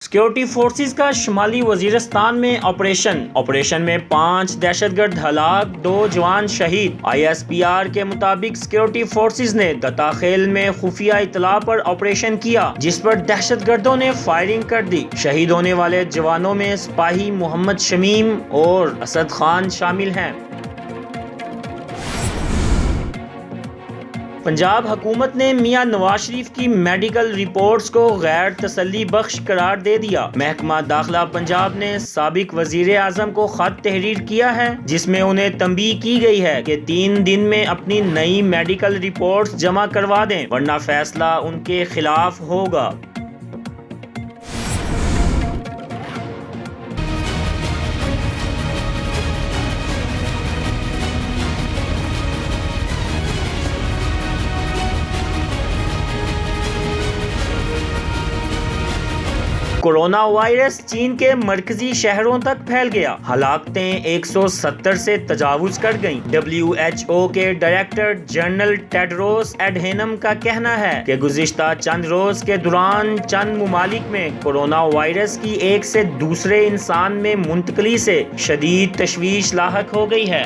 Security forces کا شمالی وزیرستان میں آپریشن میں 5 دہشت گرد ہلاک، 2 جوان شہید۔ ISPR کے مطابق سیکیورٹی فورسز نے دتاخیل میں خفیہ اطلاع پر آپریشن کیا، جس پر دہشت گردوں نے فائرنگ کر دی۔ شہید ہونے والے جوانوں میں سپاہی محمد شمیم اور اسد خان شامل ہیں۔ پنجاب حکومت نے میاں نواز شریف کی میڈیکل رپورٹس کو غیر تسلی بخش قرار دے دیا۔ محکمہ داخلہ پنجاب نے سابق وزیر اعظم کو خط تحریر کیا ہے، جس میں انہیں تنبیہ کی گئی ہے کہ 3 دن میں اپنی نئی میڈیکل رپورٹس جمع کروا دیں، ورنہ فیصلہ ان کے خلاف ہوگا۔ کورونا وائرس چین کے مرکزی شہروں تک پھیل گیا، ہلاکتیں 170 سے تجاوز کر گئیں۔ WHO کے ڈائریکٹر جنرل ٹیڈروس ایڈہینم کا کہنا ہے کہ گزشتہ چند روز کے دوران چند ممالک میں کورونا وائرس کی ایک سے دوسرے انسان میں منتقلی سے شدید تشویش لاحق ہو گئی ہے۔